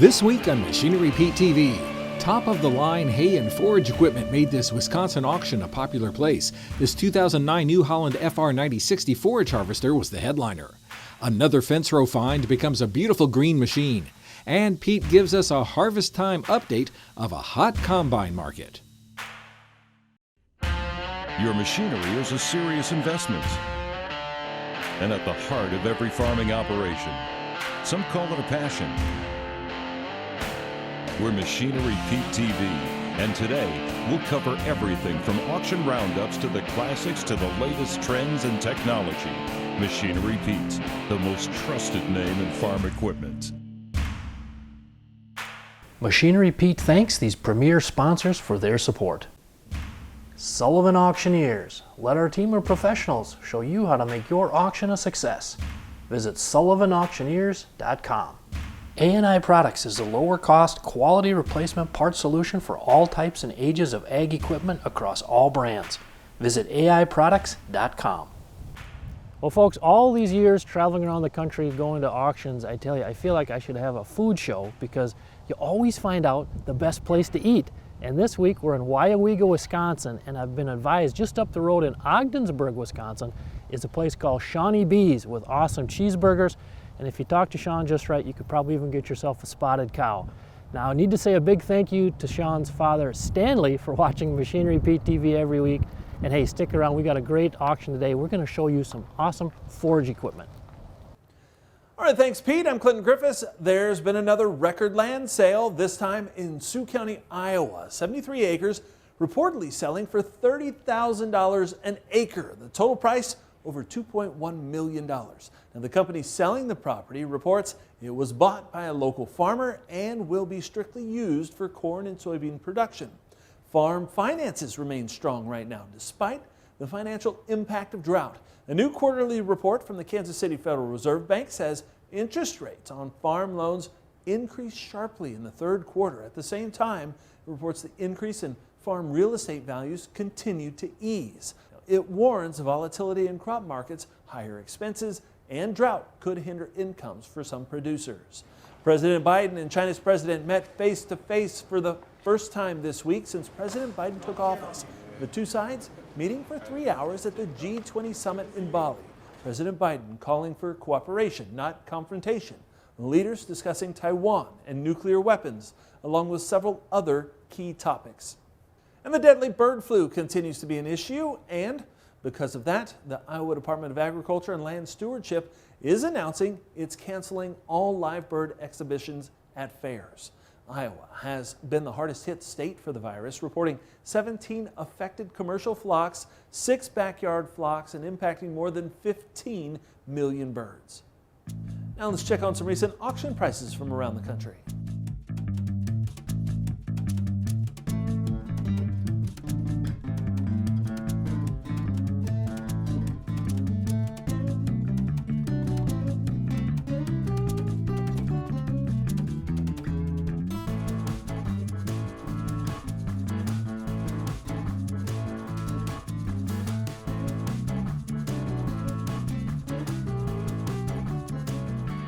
This week on Machinery Pete TV, top-of-the-line hay and forage equipment made this Wisconsin auction a popular place. This 2009 New Holland FR 9060 forage harvester was the headliner. Another fence row find becomes a beautiful green machine. And Pete gives us a harvest time update of a hot combine market. Your machinery is a serious investment and at the heart of every farming operation. Some call it a passion. We're Machinery Pete TV, and today we'll cover everything from auction roundups to the classics to the latest trends and technology. Machinery Pete, the most trusted name in farm equipment. Machinery Pete thanks these premier sponsors for their support. Sullivan Auctioneers. Let our team of professionals show you how to make your auction a success. Visit sullivanauctioneers.com. A&I Products is a lower cost, quality replacement part solution for all types and ages of ag equipment across all brands. Visit aiproducts.com. Well folks, all these years traveling around the country going to auctions, I tell you, I feel like I should have a food show because you always find out the best place to eat. And this week we're in Weyauwega, Wisconsin, and I've been advised just up the road in Ogdensburg, Wisconsin, is a place called Shawnee B's with awesome cheeseburgers. And if you talk to Sean just right, you could probably even get yourself a spotted cow. Now I need to say a big thank you to Sean's father, Stanley, for watching Machinery Pete TV every week. And hey, stick around, we got a great auction today. We're gonna show you some awesome forage equipment. All right, thanks Pete. I'm Clinton Griffiths. There's been another record land sale, this time in Sioux County, Iowa. 73 acres, reportedly selling for $30,000 an acre. The total price, over $2.1 million. Now the company selling the property reports it was bought by a local farmer and will be strictly used for corn and soybean production. Farm finances remain strong right now, despite the financial impact of drought. A new quarterly report from the Kansas City Federal Reserve Bank says interest rates on farm loans increased sharply in the third quarter. At the same time, it reports the increase in farm real estate values continued to ease. It warns volatility in crop markets, higher expenses, and drought could hinder incomes for some producers. President Biden and China's president met face-to-face for the first time this week since President Biden took office. The two sides meeting for 3 hours at the G20 summit in Bali. President Biden calling for cooperation, not confrontation. The leaders discussing Taiwan and nuclear weapons, along with several other key topics. And the deadly bird flu continues to be an issue, and because of that, the Iowa Department of Agriculture and Land Stewardship is announcing it's canceling all live bird exhibitions at fairs. Iowa has been the hardest hit state for the virus, reporting 17 affected commercial flocks, 6 backyard flocks, and impacting more than 15 million birds. Now let's check on some recent auction prices from around the country.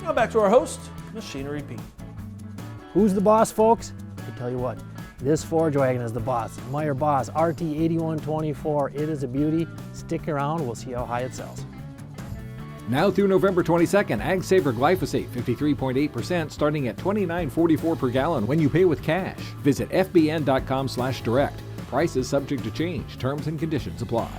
Now back to our host, Machinery Pete. Who's the boss, folks? I tell you what, this forage wagon is the boss. Meyer Boss RT 8124. It is a beauty. Stick around, we'll see how high it sells. Now through November 22nd, Ag Saver glyphosate 53.8% starting at $29.44 per gallon when you pay with cash. Visit fbn.com/direct. Prices subject to change. Terms and conditions apply.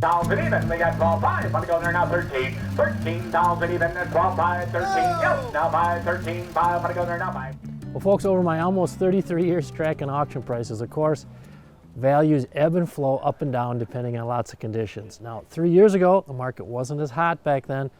$12 even, we got 12.5, want to go there now, 13, $13 even, 12.5, 13, yes, now 5, 13.5, want to go there now, 5. Well folks, over my almost 33 years tracking auction prices, of course, values ebb and flow up and down depending on lots of conditions. Now, 3 years ago, the market wasn't as hot back then.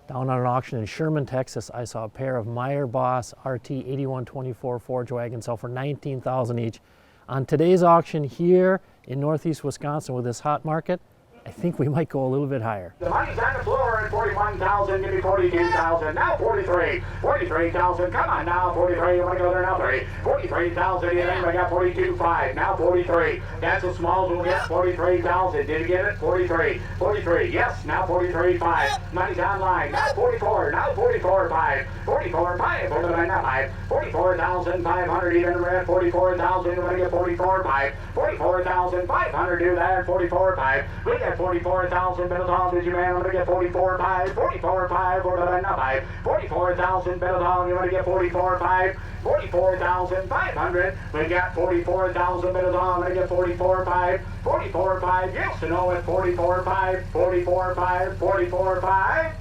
Down on an auction in Sherman, Texas, I saw a pair of Meyer Boss RT 8124 forage wagons sell for $19,000 each. On today's auction here in Northeast Wisconsin with this hot market, I think we might go a little bit higher. The money's on the floor at 41,000, give me 42,000, now 43, 43,000, come on now, 43, you want to go there now, 3, 43,000, you think we got 42.5, now 43, that's the smalls will get 43,000, did you get it? 43, 43, yes, now 43.5, money's online, now 44, now 44.5, 44.5, over the now 5, 44,500, even we're at 44,000, you want to get 44.5, 44,500, do that, 44.5, we got 44,000 bills on, did you man? I'm going to get 44.5, 44.5, or the now 5, 44,000 bills on, you want to get 44.5, 44,500, we got 44,000 bills on, I'm going to get 44.5, 44.5, yes or no at 44.5, 44.5, 44.5,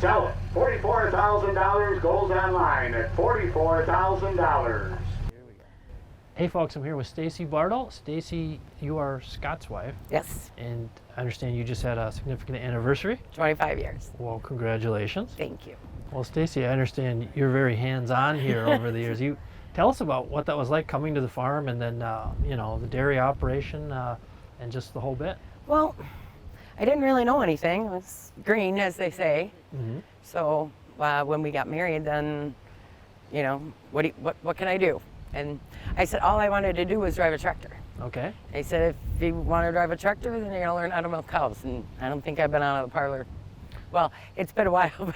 sell it, $44,000 goes online at $44,000. Hey folks, I'm here with Stacy Bartle. Stacy, you are Scott's wife, Yes, and I understand you just had a significant anniversary. 25 years. Well, congratulations. Thank you. Well, Stacy, I understand you're very hands-on here over the years. You tell us about what that was like coming to the farm, and then you know, the dairy operation, and just the whole bit. Well, I didn't really know anything. I was green, as they say. Mm-hmm. So when we got married, then, you know, what can I do? And I said all I wanted to do was drive a tractor. Okay. They said if you want to drive a tractor, then you're gonna learn how to milk cows. And I don't think I've been out of the parlor. Well, it's been a while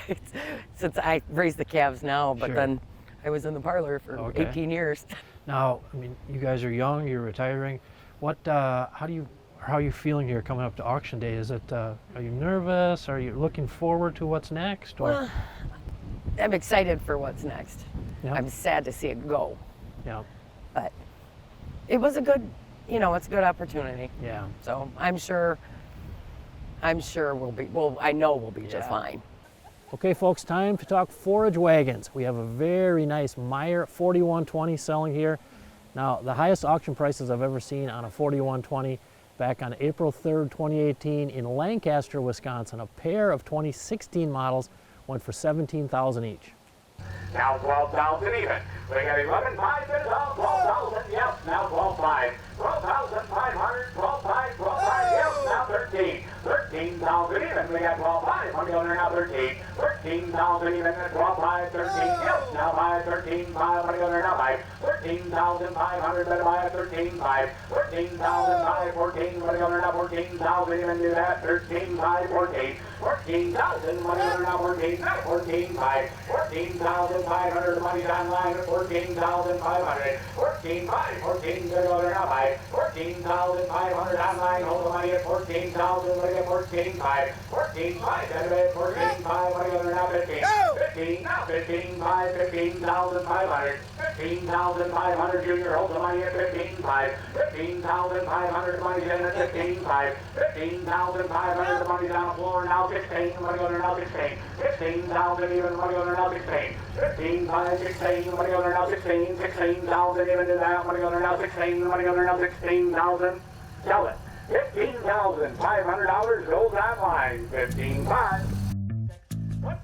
since I raised the calves now, but Sure. then I was in the parlor for Okay. 18 years. Now, I mean, you guys are young. You're retiring. What? How are you feeling here coming up to auction day? Is it? Are you nervous? Are you looking forward to what's next? Or Well, I'm excited for what's next. Yeah. I'm sad to see it go. yeah, But it was a good, you know, it's a good opportunity. yeah. So I'm sure we'll be, well, I know we'll be just fine. Okay, folks, time to talk forage wagons. We have a very nice Meyer 4120 selling here. Now, the highest auction prices I've ever seen on a 4120 back on April 3rd, 2018 in Lancaster, Wisconsin. A pair of 2016 models went for $17,000 each. Now 12,000 even. We got 11.5 bids on 12,000. Yes, now 12.5. 12,500. 12.5. 12.5. Yes, now 13. 13,000 even. We got 12.5. Money on there now 13. 13,000 even at 12.5. 13. Yes, now 5. 13.5. Money on there now 5. 13,500. Better buy at 13.5. 13,500. 14. Money on there now 14,000 even. Do that. 13.5. 14. 14,000. Money on there now 14. 14.5. 14,500. The money's online at 14,500. 14.5. 14. Good order now 5. 14,500 online. Hold the money at 14,000. Money at 14.5. 14.5. Better bet 14.5. Money order now 15. 15. Now 15.5. 15,500. 15,500. Junior holds the money at 15.5. 15,500. The money's in at 15.5. 15,500. The money's on the floor now 16. The money order now 16. 16,000 even. The money order now 16. 15.5, 16, money on there now 16, 16,000 even to that, money on there now 16, money on there now 16,000, sell it. $15,500 goes online, 15.5.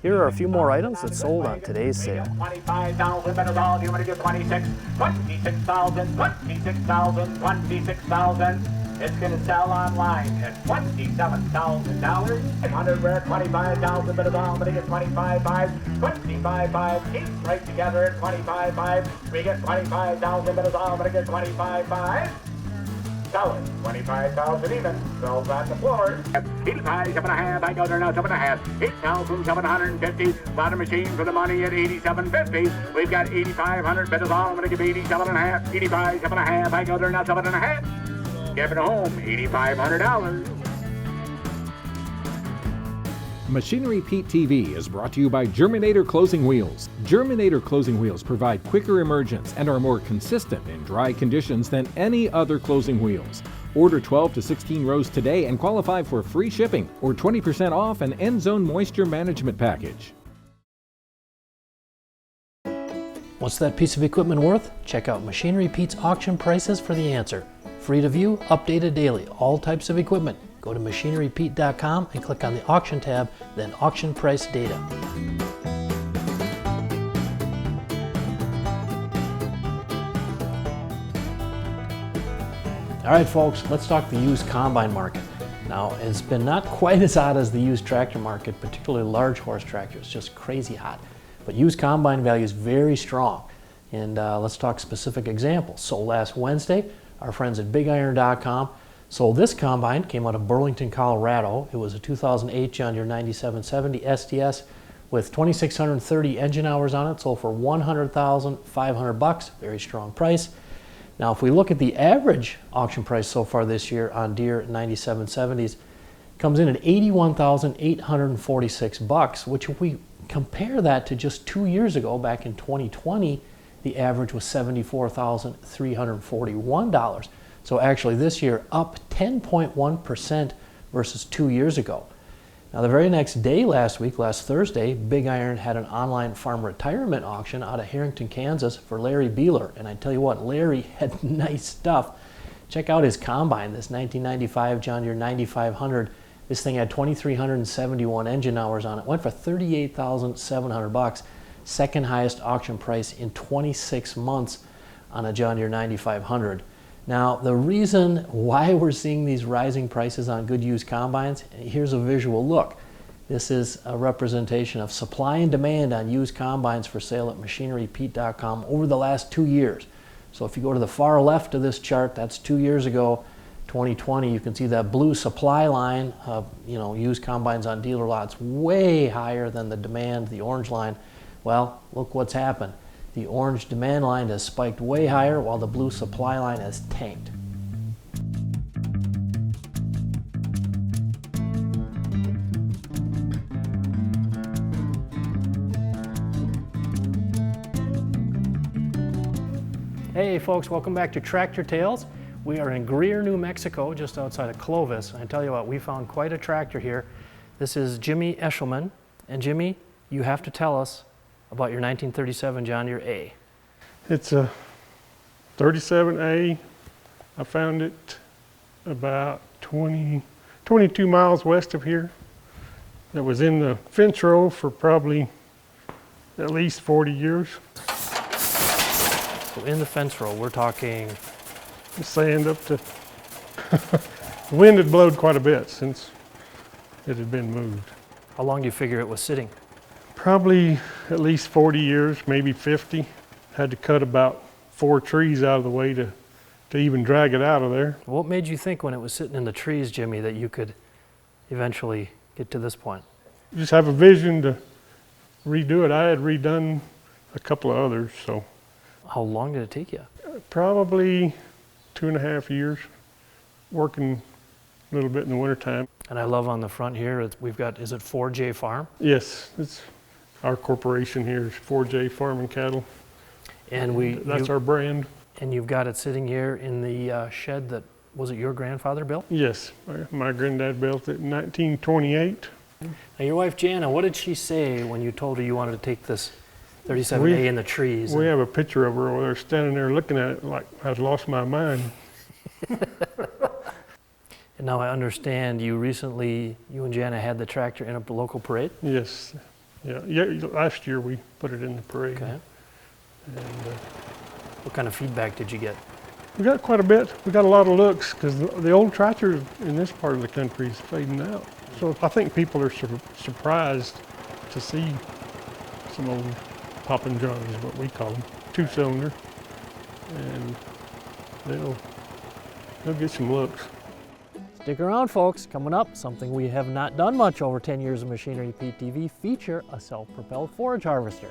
Here are a few more items that sold on today's sale. 25,000, better all, you want to get 26, 26,000, 26,000, 26,000. It's going to sell online at $27,000. 100 we're at 25,000, but it's all going to get 25.5, 25.5. Keep right together at 25.5. We get 25,000, but it's all going to get 25.5. Sell it. 25,000 even. Sells on the floor. 85, 7.5. I go there now, 7.5. 8,750. Bottom machine for the money at 87.50. We've got 8,500, but it's all going to give 87.5. 85, 7.5. I go there now, 7.5. Give it home, $8,500. Machinery Pete TV is brought to you by Germinator Closing Wheels. Germinator Closing Wheels provide quicker emergence and are more consistent in dry conditions than any other closing wheels. Order 12 to 16 rows today and qualify for free shipping or 20% off an end zone moisture management package. What's that piece of equipment worth? Check out Machinery Pete's auction prices for the answer. Free to view, updated daily, all types of equipment. Go to machinerypete.com and click on the auction tab, then auction price data. All right, folks, let's talk the used combine market. Now, it's been not quite as hot as the used tractor market, particularly large horse tractors, just crazy hot. But used combine value is very strong. And let's talk specific examples. So last Wednesday, our friends at BigIron.com sold this combine, came out of Burlington, Colorado. It was a 2008 John Deere 9770 SDS with 2,630 engine hours on it, sold for $100,500, very strong price. Now, if we look at the average auction price so far this year on Deere 9770s, comes in at $81,846, which if we compare that to just 2 years ago, back in 2020, the average was $74,341. So actually this year up 10.1% versus 2 years ago. Now the very next day last week, last Thursday, Big Iron had an online farm retirement auction out of Harrington, Kansas for Larry Beeler. And I tell you what, Larry had nice stuff. Check out his combine, this 1995 John Deere 9500. This thing had 2,371 engine hours on it. Went for $38,700. Second highest auction price in 26 months on a John Deere 9500. Now, the reason why we're seeing these rising prices on good used combines, here's a visual look. This is a representation of supply and demand on used combines for sale at MachineryPete.com over the last 2 years. So if you go to the far left of this chart, that's 2 years ago, 2020, you can see that blue supply line of used combines on dealer lots way higher than the demand, the orange line. Well, look what's happened. The orange demand line has spiked way higher while the blue supply line has tanked. Hey folks, welcome back to Tractor Tales. We are in Greer, New Mexico, just outside of Clovis. I tell you what, we found quite a tractor here. This is Jimmy Eshelman. And Jimmy, you have to tell us about your 1937 John Deere A. It's a 37A. I found it about 22 miles west of here. It was in the fence row for probably at least 40 years. So in the fence row, we're talking... The sand up to... The wind had blowed quite a bit since it had been moved. How long do you figure it was sitting? Probably at least 40 years, maybe 50. Had to cut about 4 trees out of the way to even drag it out of there. What made you think when it was sitting in the trees, Jimmy, that you could eventually get to this point? Just have a vision to redo it. I had redone a couple of others, so. How long did it take you? Probably 2.5 years, working a little bit in the wintertime. And I love on the front here, we've got, is it 4J Farm? Yes, it's our corporation here is 4J Farm and Cattle. And that's our brand. And you've got it sitting here in the shed that, was it your grandfather built? Yes, my granddad built it in 1928. Now your wife Jana, what did she say when you told her you wanted to take this 37A in the trees? We have a picture of her over there standing there looking at it like I'd lost my mind. And now I understand you and Jana had the tractor in a local parade? Yes. Yeah, last year we put it in the parade. Okay. And, what kind of feedback did you get? We got quite a bit. We got a lot of looks because the old tractor in this part of the country is fading out. So I think people are surprised to see some old Poppin' Johns is what we call them, 2-cylinder, and they'll get some looks. Stick around, folks. Coming up, something we have not done much over 10 years of Machinery Pete TV, feature a self-propelled forage harvester.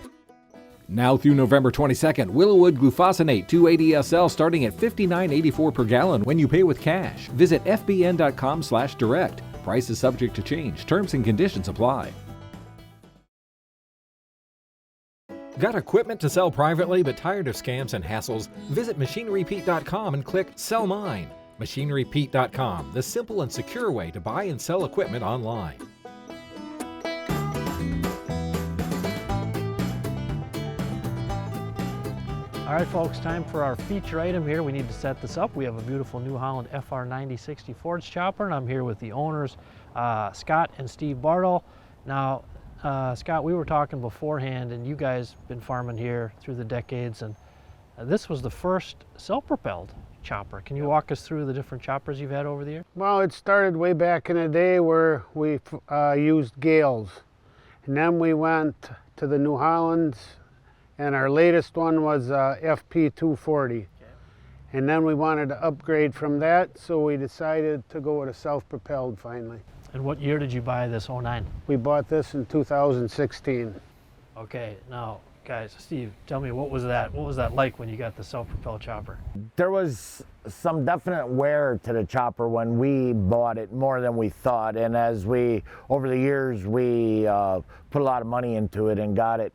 Now through November 22nd, Willowwood Glufosinate 280SL starting at $59.84 per gallon when you pay with cash. Visit fbn.com/direct. Price is subject to change. Terms and conditions apply. Got equipment to sell privately but tired of scams and hassles? Visit MachineryPete.com and click Sell Mine. MachineryPete.com, the simple and secure way to buy and sell equipment online. All right, folks, time for our feature item here. We need to set this up. We have a beautiful New Holland FR 9060 forage chopper, and I'm here with the owners, Scott and Steve Bartle. Now, Scott, we were talking beforehand, and you guys been farming here through the decades, and this was the first self-propelled chopper. Can you walk us through the different choppers you've had over the years? Well, it started way back in the day where we used Gales. And then we went to the New Hollands, and our latest one was FP 240. Okay. And then we wanted to upgrade from that, so we decided to go with a self-propelled finally. And what year did you buy this 09? We bought this in 2016. Okay, now guys, Steve, tell me, what was that like when you got the self-propelled chopper? There was some definite wear to the chopper when we bought it, more than we thought. And as over the years, we put a lot of money into it and got it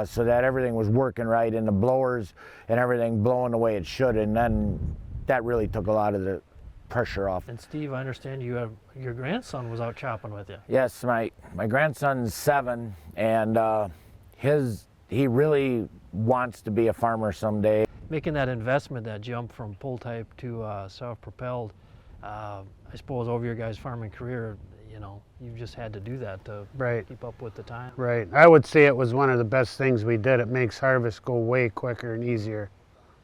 so that everything was working right, and the blowers and everything blowing the way it should. And then that really took a lot of the pressure off. And Steve, I understand your grandson was out chopping with you. Yes, my grandson's 7, and he really wants to be a farmer someday. Making that investment, that jump from pull type to self-propelled, I suppose over your guys' farming career, you know, you've just had to do that to keep up with the time. Right. I would say it was one of the best things we did. It makes harvest go way quicker and easier.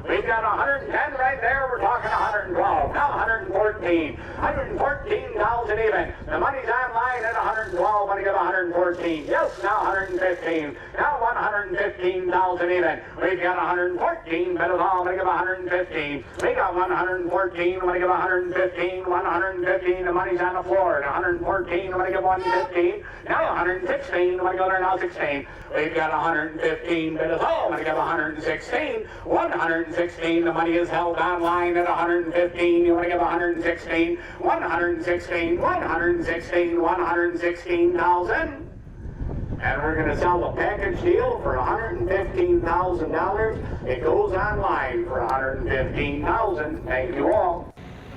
We've got 110 right there. We're talking 112. Now 114. 114,000 even. The money's online at 112. Money got 114. Yes, now 115. Now 115,000 even. We've got 114. Bet it all. Money got 115. We got 114. Money got 115. 115. The money's on the floor. 114. Money got 115. Now 116. Money got now 16. We've got 115. Bet it all. Money got 116. 116. The money is held online at 115. You want to give 116? 116. 116. 116,000. And we're going to sell the package deal for $115,000. It goes online for $115,000. Thank you all.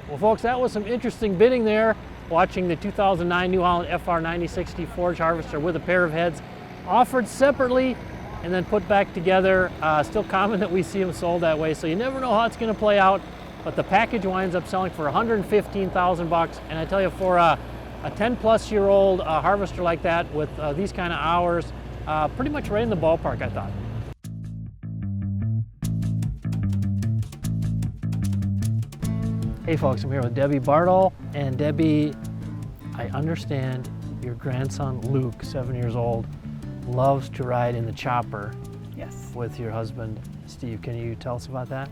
Well, folks, that was some interesting bidding there. Watching the 2009 New Holland FR 9060 forage harvester with a pair of heads, offered separately and then put back together. Still common that we see them sold that way, so you never know how it's going to play out. But the package winds up selling for $115,000, and I tell you, for a 10-plus-year-old harvester like that with these kind of hours, pretty much right in the ballpark, I thought. Hey folks, I'm here with Debbie Bartle, and Debbie, I understand your grandson Luke, 7 years old, loves to ride in the chopper. Yes. With your husband Steve. Can you tell us about that?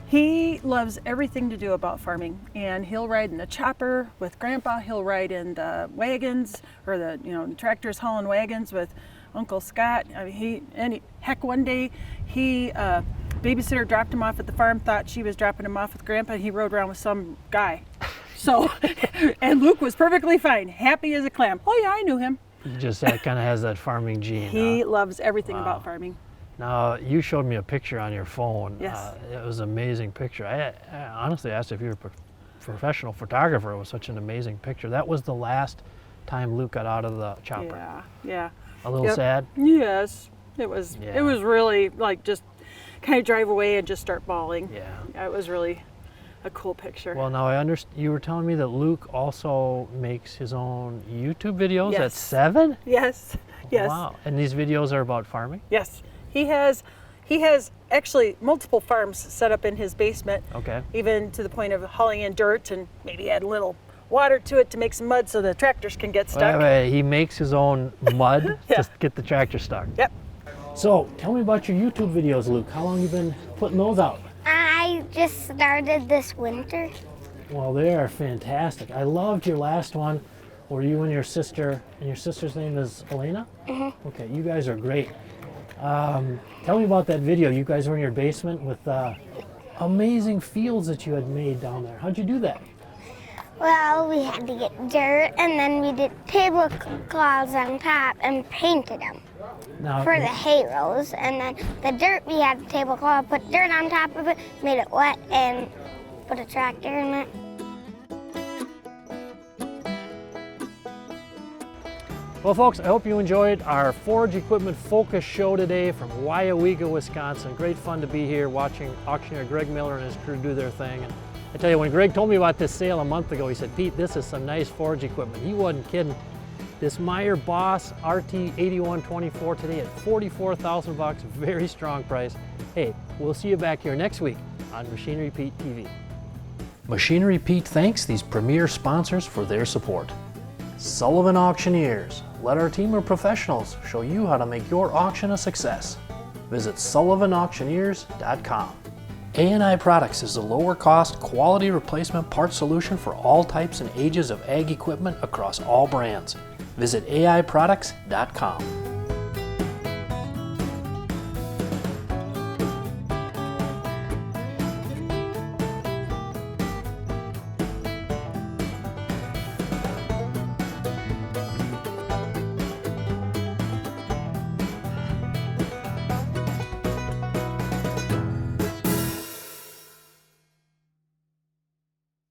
He loves everything to do about farming, and he'll ride in the chopper with Grandpa. He'll ride in the wagons, or the tractors hauling wagons with Uncle Scott. I mean, heck, one day babysitter dropped him off at the farm, thought she was dropping him off with Grandpa, and he rode around with some guy. So, and Luke was perfectly fine, happy as a clam. Oh yeah, I knew him. He just kind of has that farming gene. He loves everything about farming. Now, you showed me a picture on your phone. Yes. It was an amazing picture. I honestly asked if you were a professional photographer. It was such an amazing picture. That was the last time Luke got out of the chopper. Yeah. A little sad? Yes. It was really like just kind of drive away and just start bawling. Yeah. It was really a cool picture. Well, now I understand you were telling me that Luke also makes his own YouTube videos at 7? Yes. Wow. And these videos are about farming? Yes. He has actually multiple farms set up in his basement. Okay. Even to the point of hauling in dirt and maybe add a little water to it to make some mud so the tractors can get stuck. Wait, he makes his own mud to get the tractor stuck. Yep. So, tell me about your YouTube videos, Luke. How long have you been putting those out? I just started this winter. Well, they are fantastic. I loved your last one where you and your sister's name is Elena? Mm-hmm. Okay, you guys are great. Tell me about that video. You guys were in your basement with amazing fields that you had made down there. How'd you do that? Well, we had to get dirt, and then we did tablecloths on top and painted them for the hay rows. And then the dirt, we had the tablecloth, put dirt on top of it, made it wet, and put a tractor in it. Well, folks, I hope you enjoyed our Forage Equipment Focus show today from Weyauwega, Wisconsin. Great fun to be here watching auctioneer Greg Miller and his crew do their thing. And I tell you, when Greg told me about this sale a month ago, he said, Pete, this is some nice forage equipment. He wasn't kidding. This Meyer Boss RT 8124 today at $44,000, very strong price. Hey, we'll see you back here next week on Machinery Pete TV. Machinery Pete thanks these premier sponsors for their support. Sullivan Auctioneers. Let our team of professionals show you how to make your auction a success. Visit sullivanauctioneers.com. ANI Products is a lower cost, quality replacement part solution for all types and ages of ag equipment across all brands. Visit aiproducts.com.